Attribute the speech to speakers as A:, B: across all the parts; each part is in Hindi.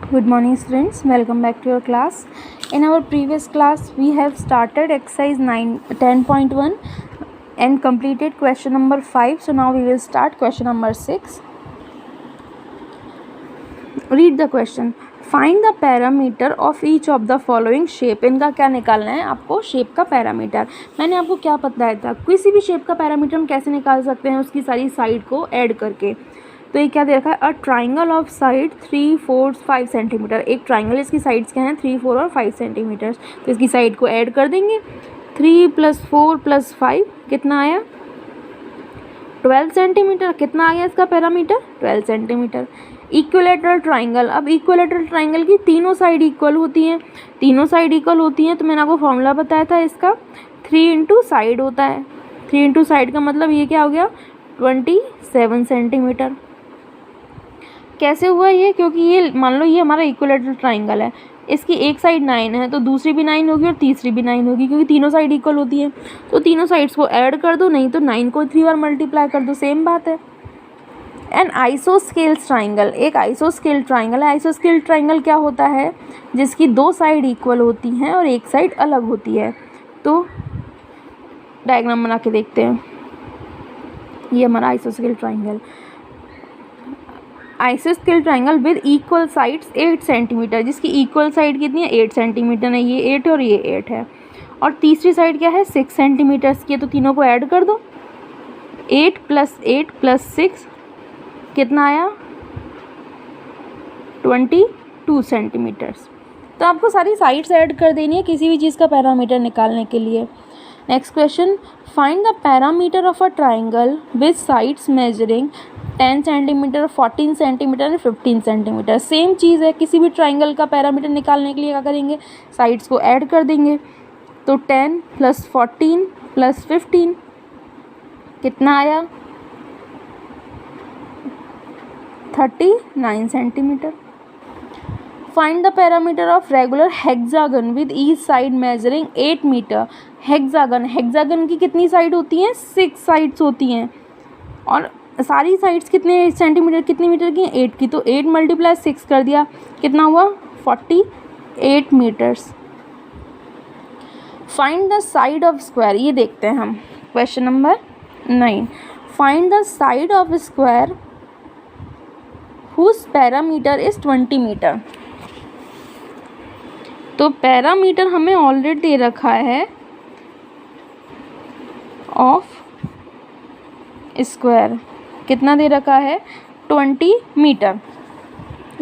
A: Good morning students, welcome back to your class. In our previous class we have started exercise 10.1 and completed question number 5. So now we will start question number 6. Read the question. Find the parameter of each of the following shape. इनका क्या निकालना है आपको? शेप का पैरामीटर. मैंने आपको क्या बताया था, किसी भी शेप का पैरामीटर हम कैसे निकाल सकते हैं? उसकी सारी साइड को ऐड करके. तो ये क्या दे रखा है? A triangle of side 3, 4, 5 centimetre. एक ट्राइंगल, इसकी साइड्स क्या हैं? 3, 4 और 5 सेंटीमीटर. तो इसकी साइड को ऐड कर देंगे. 3 + 4 + 5 कितना आया? 12 सेंटीमीटर. कितना आ गया इसका पैरामीटर? 12 सेंटीमीटर. Equilateral triangle. अब इक्विलेटरल ट्राइंगल की तीनों साइड इक्वल होती हैं. तीनों साइड इक्वल होती हैं तो मैंने आपको फॉर्मूला बताया था इसका. 3 × साइड होता है. 3 × साइड का मतलब ये क्या हो गया? 27 सेंटीमीटर. कैसे हुआ ये? क्योंकि ये मान लो ये हमारा इक्विलेटरल ट्राइंगल है, इसकी एक साइड 9 है तो दूसरी भी 9 होगी और तीसरी भी 9 होगी, क्योंकि तीनों साइड इक्वल होती है. तो तीनों साइड्स को ऐड कर दो, नहीं तो 9 को 3 बार मल्टीप्लाई कर दो, सेम बात है. An isosceles triangle. एक आइसोस्केल ट्राइंगल है. आइसोस्केल ट्राइंगल क्या होता है? जिसकी दो साइड इक्वल होती हैं और एक साइड अलग होती है. तो डायग्राम बना के देखते हैं. ये हमारा आइसोस्केल ट्राइंगल. आइसोस्केल triangle with equal sides 8 centimetre. जिसकी इक्वल साइड कितनी है? 8 सेंटीमीटर है. ये 8 और ये 8 है. और तीसरी साइड क्या है? 6 सेंटीमीटर्स की है. तो तीनों को ऐड कर दो. 8 + 8 + 6 कितना आया? 22 सेंटीमीटर्स. तो आपको सारी साइड्स ऐड कर देनी है किसी भी चीज़ का पैरामीटर निकालने के लिए. Next question. Find the parameter of a triangle with sides measuring 10 centimetre, 14 centimetre and 15 centimetre. Same चीज़ है. किसी भी ट्राइंगल का पैरामीटर निकालने के लिए क्या करेंगे? साइड्स को ऐड कर देंगे. तो 10 + 14 + 15 कितना आया? 39 centimetre. Find the parameter of regular hexagon with each side measuring 8 metre. Hexagon. Hexagon की कितनी साइड होती हैं? 6 साइड्स होती हैं. और सारी साइड्स कितने सेंटीमीटर, कितनी मीटर की? 8 की. तो 8 × 6 कर दिया, कितना हुआ? 48 metres. Find the side of square. ये देखते हैं हम. Question number 9. Find the side of square whose parameter is 20 metre. तो पैरामीटर हमें ऑलरेडी दे रखा है ऑफ स्क्वायर. कितना दे रखा है? 20 मीटर.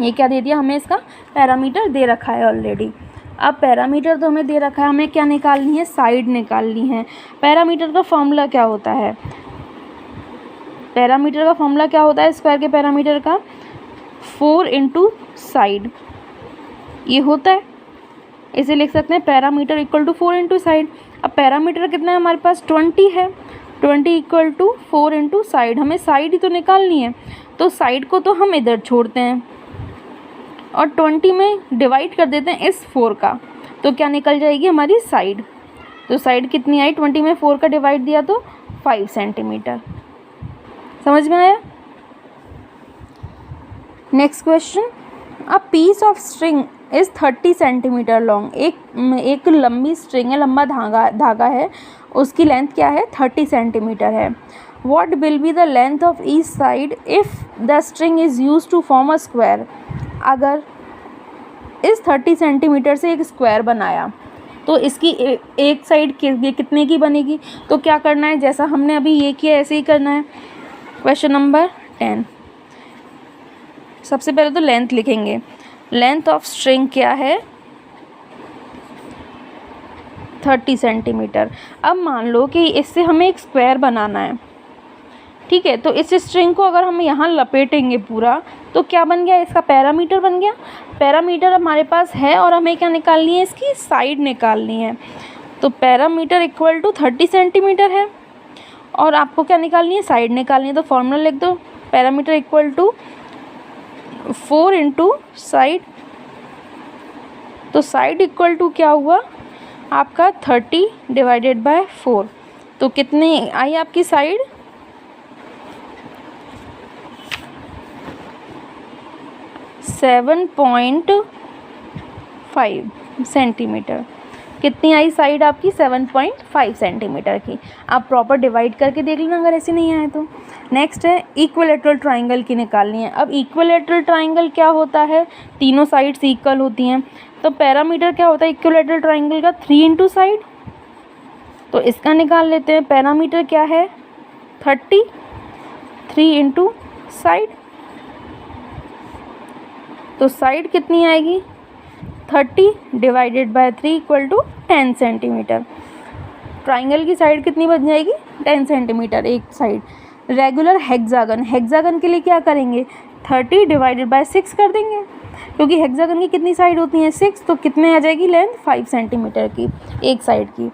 A: ये क्या दे दिया हमें? इसका पैरामीटर दे रखा है ऑलरेडी. अब पैरामीटर तो हमें दे रखा है, हमें क्या निकालनी है? साइड निकालनी है. पैरामीटर का फॉर्मूला क्या होता है? पैरामीटर का फॉर्मूला क्या होता है स्क्वायर के पैरामीटर का? 4 × साइड. ये होता है. इसे लिख सकते हैं पैरामीटर = 4 × साइड. अब पैरामीटर कितना है हमारे पास? 20 है. 20 = 4 × साइड. हमें साइड ही तो निकालनी है, तो साइड को तो हम इधर छोड़ते हैं और 20 में डिवाइड कर देते हैं इस 4 का. तो क्या निकल जाएगी हमारी? साइड. तो साइड कितनी आई? 20 में 4 का डिवाइड दिया तो 5 सेंटीमीटर. समझ में आया? Next question. A piece of string is 30 centimetre long. एक लंबी स्ट्रिंग है, लंबा धागा है, उसकी लेंथ क्या है? 30 सेंटीमीटर है. What will be the length of each side if the string is use to form a square. अगर इस 30 सेंटीमीटर से एक स्क्वायर बनाया तो इसकी एक साइड कितने की बनेगी? तो क्या करना है? जैसा हमने अभी ये किया ऐसे ही करना है. Question number 10. सबसे पहले तो लेंथ लिखेंगे. लेंथ ऑफ स्ट्रिंग क्या है? 30 सेंटीमीटर. अब मान लो कि इससे हमें एक स्क्वायर बनाना है, ठीक है. तो इस स्ट्रिंग को अगर हम यहाँ लपेटेंगे पूरा तो क्या बन गया? इसका पैरामीटर बन गया. पैरामीटर हमारे पास है और हमें क्या निकालनी है? इसकी साइड निकालनी है. तो पैरामीटर = 30 सेंटीमीटर है और आपको क्या निकालनी है? साइड निकालनी है. तो फॉर्मूला लिख दो. Parameter = 4 × side. तो साइड = क्या हुआ आपका? 30 / 4. तो कितनी आई आपकी साइड? 7.5 सेंटीमीटर। कितनी आई साइड आपकी? 7.5 सेंटीमीटर की। आप प्रॉपर डिवाइड करके देख लेना अगर ऐसे नहीं आए तो। नेक्स्ट है इक्विलेटरल ट्राइंगल की निकालनी है। अब इक्विलेटरल ट्राइंगल क्या होता है? तीनों साइड्स इक्वल होती हैं। तो पैरामीटर क्या होता है इक्विलेटरल ट्राइंगल का? 3 इंटू साइड। तो इसका निकाल लेते हैं। पैरामीटर क्या है? 30, 3 इंटू साइड। तो साइड कितनी आएगी? 30 divided by 3 equal to 10 centimetre. Triangle की साइड कितनी बन जाएगी? 10 सेंटीमीटर एक साइड। रेगुलर हेक्सागन, हेक्सागन के लिए क्या करेंगे? 30 डिवाइडेड बाय 6 कर देंगे, क्योंकि हेक्सागन की कितनी साइड होती हैं? 6। तो कितने आ जाएगी लेंथ? 5 सेंटीमीटर की एक साइड की।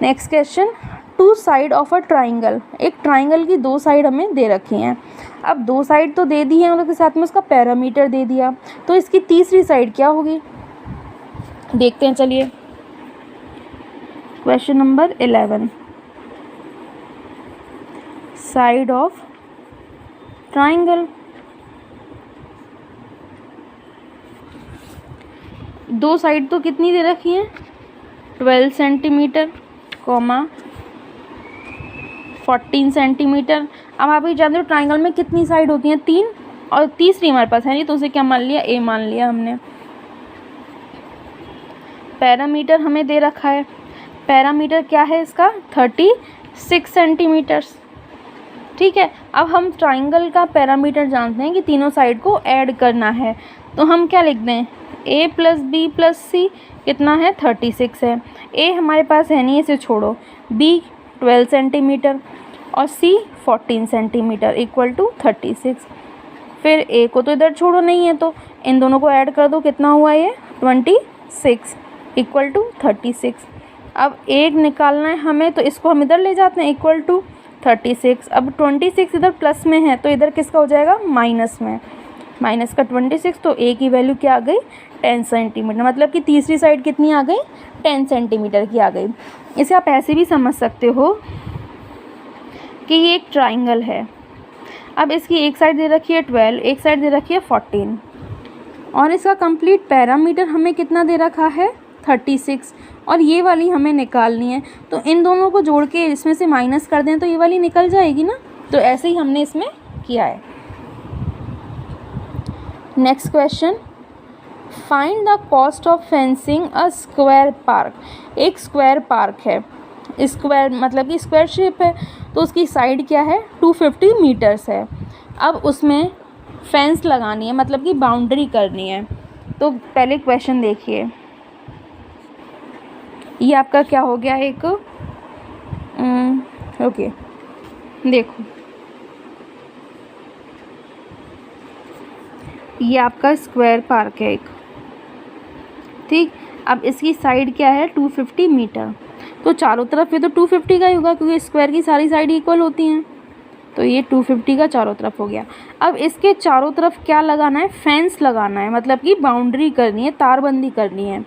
A: Next question, 2 side of a triangle. एक ट्राइंगल की 2 साइड हमें दे रखी हैं। अब 2 साइड तो दे दी है, उनके साथ में उसका पैरामीटर दे दिया। तो इसकी तीसरी साइड क्या होगी? देखते हैं, चलिए। Question number 11, side of triangle. 2 side तो कितनी दे रखी हैं? 12 सेंटीमीटर, 14 सेंटीमीटर। अब आप ये जानते हो ट्राइंगल में कितनी साइड होती हैं? 3, और तीसरी हमारे पास है नहीं, तो उसे क्या मान लिया? ए मान लिया हमने। पैरामीटर हमें दे रखा है। पैरामीटर क्या है इसका? 36 सेंटीमीटर्स। ठीक है। अब हम ट्राइंगल का पैरामीटर जानते हैं कि तीनों साइड को ऐड करना है, तो हम क्या लिख दें? a प्लस बी प्लस सी कितना है? 36 है। a हमारे पास है नहीं, इसे छोड़ो। b 12 सेंटीमीटर और c 14 सेंटीमीटर इक्वल टू 36। फिर a को तो इधर छोड़ो, नहीं है तो इन दोनों को ऐड कर दो। कितना हुआ ये? 26 इक्वल टू 36। अब एक निकालना है हमें, तो इसको हम इधर ले जाते हैं इक्वल टू 36। अब 26 इधर प्लस में है, तो इधर किसका हो जाएगा? माइनस में। माइनस का 26, तो a की वैल्यू क्या आ गई? 10 सेंटीमीटर। मतलब कि तीसरी साइड कितनी आ गई? 10 सेंटीमीटर की आ गई। इसे आप ऐसे भी समझ सकते हो कि ये एक ट्राइंगल है। अब इसकी एक साइड दे रखी है 12, एक साइड दे रखी है 14, और इसका कंप्लीट पैरामीटर हमें कितना दे रखा है? 36, और ये वाली हमें निकालनी है। तो इन दोनों को जोड़ के इसमें से माइनस कर दें तो ये वाली निकल जाएगी ना। तो ऐसे ही हमने इसमें किया है। Next question, find the cost of fencing a square park. एक स्क्वायर पार्क है, स्क्वायर मतलब कि स्क्वायर शेप है, तो उसकी साइड क्या है? 250 मीटर्स है। अब उसमें फेंस लगानी है, मतलब कि बाउंड्री करनी है। तो पहले क्वेश्चन देखिए, ये आपका क्या हो गया? एक ओके, देखो ये आपका स्क्वायर पार्क है एक, ठीक। अब इसकी साइड क्या है? 250 मीटर। तो चारों तरफ ये तो 250 का ही होगा, क्योंकि स्क्वायर की सारी साइड इक्वल होती हैं। तो ये 250 का चारों तरफ हो गया। अब इसके चारों तरफ क्या लगाना है? फेंस लगाना है, मतलब कि बाउंड्री करनी है, तारबंदी करनी है।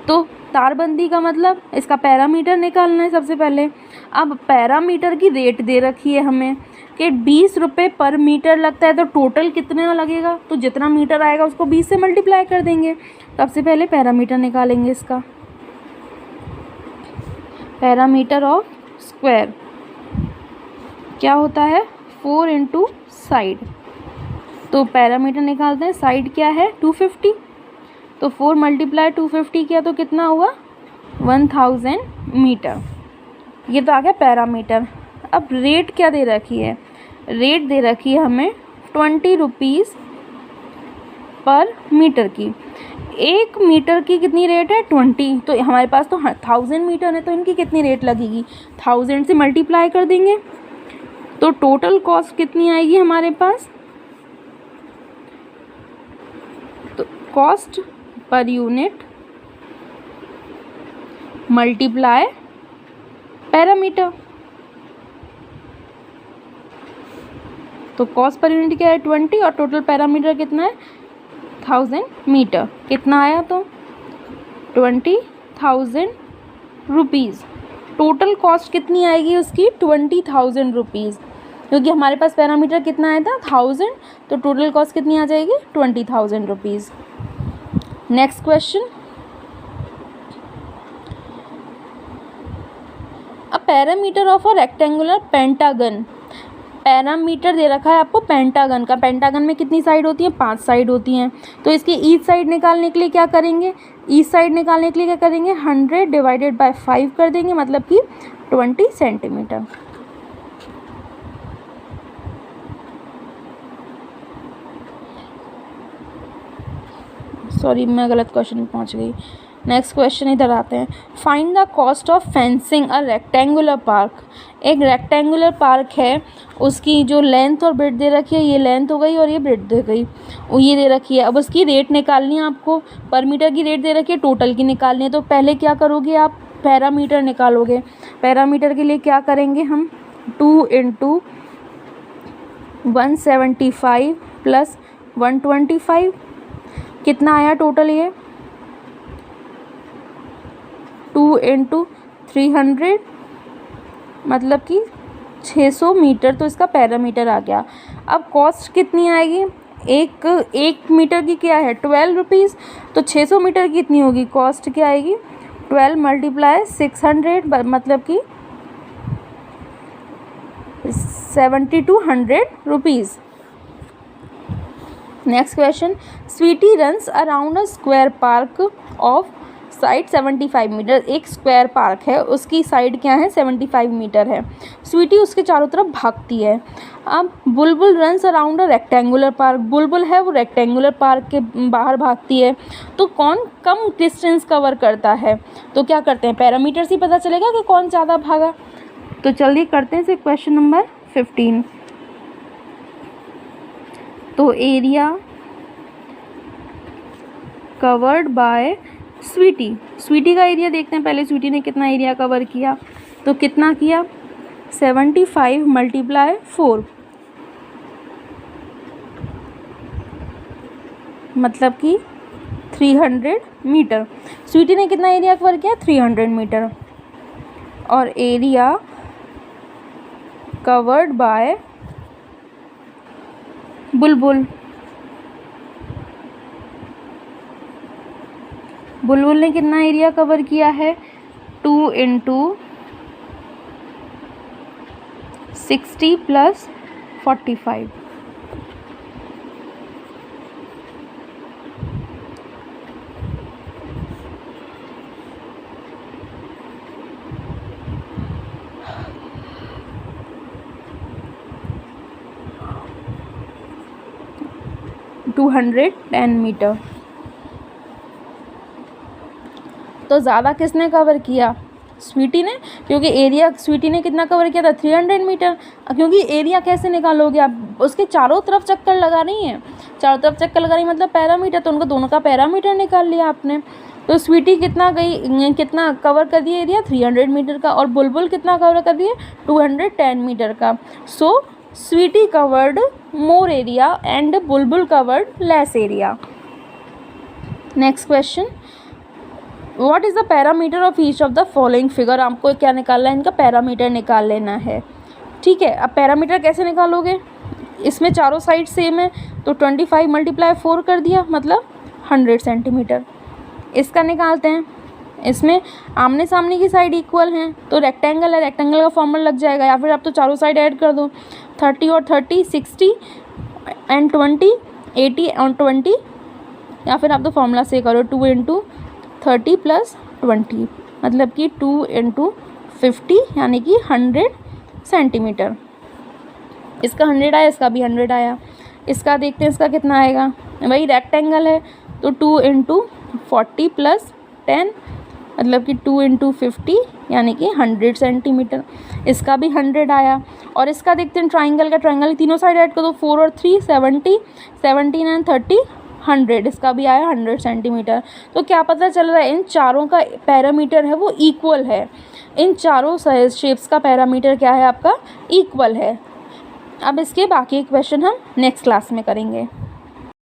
A: तो तारबंदी का मतलब इसका पैरामीटर निकालना है सबसे पहले। अब पैरामीटर की रेट दे रखी है हमें कि 20 रुपये पर मीटर लगता है, तो टोटल कितना लगेगा? तो जितना मीटर आएगा उसको 20 से मल्टीप्लाई कर देंगे। सबसे पहले पैरामीटर निकालेंगे इसका। पैरामीटर ऑफ स्क्वायर क्या होता है? 4 इंटू साइड। तो पैरामीटर निकालते हैं। साइड क्या है? 250, तो 4 मल्टीप्लाई 250 किया तो कितना हुआ? 1000 मीटर। ये तो आ गया पैरामीटर। अब रेट क्या दे रखी है? रेट दे रखी है हमें 20 रुपीज़ पर मीटर की। 1 मीटर की कितनी रेट है? 20। तो हमारे पास तो 1000 मीटर है, तो इनकी कितनी रेट लगेगी? 1000 से मल्टीप्लाई कर देंगे। तो टोटल कॉस्ट कितनी आएगी हमारे पास? तो cost per unit multiply parameter. तो कॉस्ट पर यूनिट क्या है? 20, और टोटल पैरामीटर कितना है? 1000 मीटर। कितना आया? तो 20,000 रुपीज़। टोटल कॉस्ट कितनी आएगी उसकी? 20,000 रुपीज़। क्योंकि हमारे पास पैरामीटर कितना आया था 1000, तो टोटल कॉस्ट कितनी आ जाएगी 20,000 rupees. Next question, a perimeter of a rectangular pentagon. Perimeter दे रखा है आपको पेंटागन का। पेंटागन में कितनी साइड होती हैं, 5 साइड होती हैं। तो इसकी ईच साइड निकालने के लिए क्या करेंगे, ईच साइड निकालने के लिए क्या करेंगे, 100 डिवाइडेड बाय 5 कर देंगे, मतलब कि 20 सेंटीमीटर। सॉरी, मैं गलत क्वेश्चन में पहुंच गई। नेक्स्ट क्वेश्चन इधर आते हैं। Find the cost of fencing a rectangular park. एक रेक्टेंगुलर पार्क है, उसकी जो लेंथ और ब्रेड्थ दे रखी है, ये लेंथ हो गई और ये ब्रेड्थ दे गई, ये दे रखी है। अब उसकी रेट निकालनी है आपको, पर मीटर की रेट दे रखी है, टोटल की निकालनी है। तो पहले क्या करोगे आप, पैरामीटर निकालोगे। पैरामीटर के लिए क्या करेंगे हम, 2 × 175 + 125, कितना आया टोटल, ये 2 × 300, मतलब कि 600 मीटर, तो इसका पैरामीटर आ गया। अब कॉस्ट कितनी आएगी, एक मीटर की क्या है 12 रुपीज़, तो 600 मीटर की कितनी होगी कॉस्ट, क्या आएगी 12 × 600, मतलब कि 7200 rupees. Next question, Sweety runs around a square park of side 75 metre. एक स्क्वायर पार्क है, उसकी साइड क्या है 75 मीटर है। स्वीटी उसके चारों तरफ भागती है। अब बुलबुल runs around a rectangular park. बुलबुल है वो रेक्टेंगुलर पार्क के बाहर भागती है, तो कौन कम डिस्टेंस कवर करता है। तो क्या करते हैं, पैरामीटर से ही पता चलेगा कि कौन ज़्यादा भागा। तो जल्दी करते हैं क्वेश्चन नंबर 15। तो area covered by Sweety, Sweety का एरिया देखते हैं पहले, स्वीटी ने कितना एरिया कवर किया। तो कितना किया, 75 × 4, मतलब कि 300 मीटर। स्वीटी ने कितना एरिया कवर किया, 300 मीटर। और एरिया कवर्ड बाय बुलबुल, बुलबुल ने कितना एरिया कवर किया है, 2 × 60 + 45, (210 मीटर। तो ज़्यादा किसने कवर किया, स्वीटी ने, क्योंकि एरिया स्वीटी ने कितना कवर किया था 300 मीटर। क्योंकि एरिया कैसे निकालोगे आप, उसके चारों तरफ चक्कर लगा रही हैं, चारों तरफ चक्कर लगा रही मतलब पैरामीटर, तो उनको दोनों का पैरामीटर निकाल लिया आपने। तो स्वीटी कितना कवर कर दिया एरिया 300 मीटर का, और बुलबुल कितना कवर कर दिया 210 मीटर का। So Sweety covered more area and Bulbul covered less area. Next question, what is the parameter of each of the following figure. आपको क्या निकालना है, इनका पैरामीटर निकाल लेना है। ठीक है, अब पैरामीटर कैसे निकालोगे, इसमें चारों साइड सेम है, तो 25 × 4 कर दिया, मतलब 100 सेंटीमीटर। इसका निकालते हैं, इसमें आमने सामने की साइड इक्वल हैं, तो रेक्टेंगल है, रेक्टेंगल का फॉर्मूला लग जाएगा, या फिर आप तो चारों साइड ऐड कर दो, 30 और 30 60 एंड 20 80 और 20, या फिर आप तो फॉर्मूला से करो 2 × 30 + 20, मतलब कि 2 × 50, यानी कि 100 सेंटीमीटर। इसका 100 आया, इसका भी 100 आया। इसका देखते हैं इसका कितना आएगा, वही रेक्टेंगल है, तो 2 × 40 + 10, मतलब कि 2 × 50, यानी कि 100 सेंटीमीटर। इसका भी 100 आया। और इसका देखते हैं ट्राइंगल का, ट्राइंगल तीनों साइड ऐड कर दो, 4 और 3 70, 17 एंड 30 100, इसका भी आया 100 सेंटीमीटर। तो क्या पता चल रहा है, इन चारों का पैरामीटर है वो इक्वल है, इन चारों शेप्स का पैरामीटर क्या है आपका, इक्वल है। अब इसके बाकी क्वेश्चन हम नेक्स्ट क्लास में करेंगे।